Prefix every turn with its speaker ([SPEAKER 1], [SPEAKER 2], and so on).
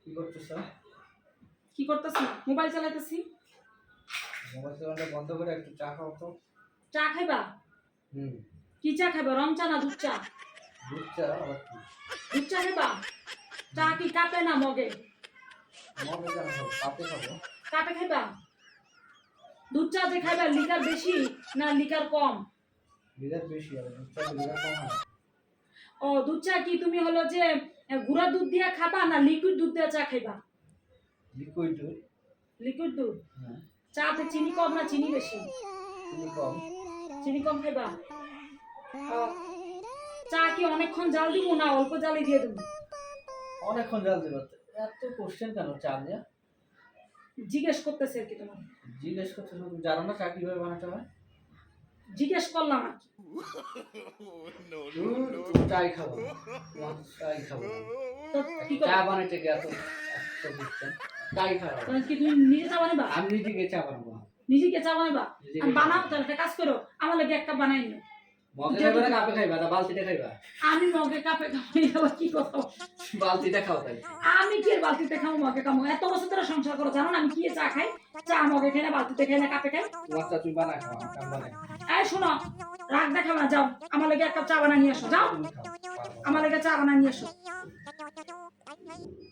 [SPEAKER 1] কি করতেছ?
[SPEAKER 2] কি করতেছি? মোবাইল চালাইতেছি।
[SPEAKER 1] মোবাইল চালানোটা বন্ধ করে একটু চা খাও তো।
[SPEAKER 2] চা খাইবা?
[SPEAKER 1] হুম।
[SPEAKER 2] কি চা খাইবা? রং চা না দুধ চা?
[SPEAKER 1] দুধ চা আবার কি?
[SPEAKER 2] দুধ চা খাইবা? চা কি কাপে না মগে?
[SPEAKER 1] মগে কেন খাবো? কাপে খাবো।
[SPEAKER 2] কাপে খাইবা? দুধ চা যে খাইবা লিকার বেশি না লিকার কম?
[SPEAKER 1] লিটার বেশি হবে, দুধ চা লিটার কম হয়।
[SPEAKER 2] ও দুধ চা কি তুমি হলো যে গুঁড়া দুধ দিয়ে খাবা না লিকুইড দুধ দিয়ে চা খাইবা?
[SPEAKER 1] লিকুইড দুধ।
[SPEAKER 2] লিকুইড দুধ।
[SPEAKER 1] হ্যাঁ।
[SPEAKER 2] চাতে চিনি কম না চিনি বেশি?
[SPEAKER 1] চিনি কম।
[SPEAKER 2] চিনি কম খাইবা? ও, চা কি অনেকক্ষণ জাল দিব না অল্প জালে দিয়ে দেবো?
[SPEAKER 1] অনেকক্ষণ জাল দিল। এত কোশ্চেন কেন চা নিয়ে?
[SPEAKER 2] জিজ্ঞেস করতেছে আর কি তোমার।
[SPEAKER 1] জিজ্ঞেস করছো, তুমি জানো না চা কিভাবে বানাতে হয়?
[SPEAKER 2] জিজ্ঞেস করলাম আর কি।
[SPEAKER 1] চাই খাবো না। চাই খাবো না।
[SPEAKER 2] তো কি
[SPEAKER 1] চা
[SPEAKER 2] করবা?
[SPEAKER 1] বানাইতে গিয়ে এত বুঝছেন, চাই খাবো।
[SPEAKER 2] তাহলে কি তুমি নিজে চা বানাবা?
[SPEAKER 1] আমি নিজে চা বানাবো।
[SPEAKER 2] নিজেকে চা বানাবা?
[SPEAKER 1] নিজে
[SPEAKER 2] আমি
[SPEAKER 1] চা
[SPEAKER 2] বানাবো
[SPEAKER 1] বানাবো।
[SPEAKER 2] তাহলে একটা কাজ করো আমার লাগে এক কাপ বানাই নিও।
[SPEAKER 1] মগে খাইবা না কাপে খাইবা না বালতিতে খাইবা?
[SPEAKER 2] আমি মগে কাপে খাবো আবার কি কথা?
[SPEAKER 1] বালতিটা খাও তাই।
[SPEAKER 2] আমি কি আর বালতিতে খাবো মগে খাবো? এত বছর ধরে সংসার করো জানো না আমি কি চা খাই? চা মগে খাই না বালতিতে খাই না কাপে খাই?
[SPEAKER 1] তোমার চা তুমি বানাই খাও, আমার চা বানাই।
[SPEAKER 2] এই শোনো, রাগ দেখাও না, যাও আমার লাগে এক কাপ চা বানাই নিয়ে আসো, যাও
[SPEAKER 1] তুমি খাও, পারবো না।
[SPEAKER 2] আমার লাগে চা বানাই নিয়ে আসো।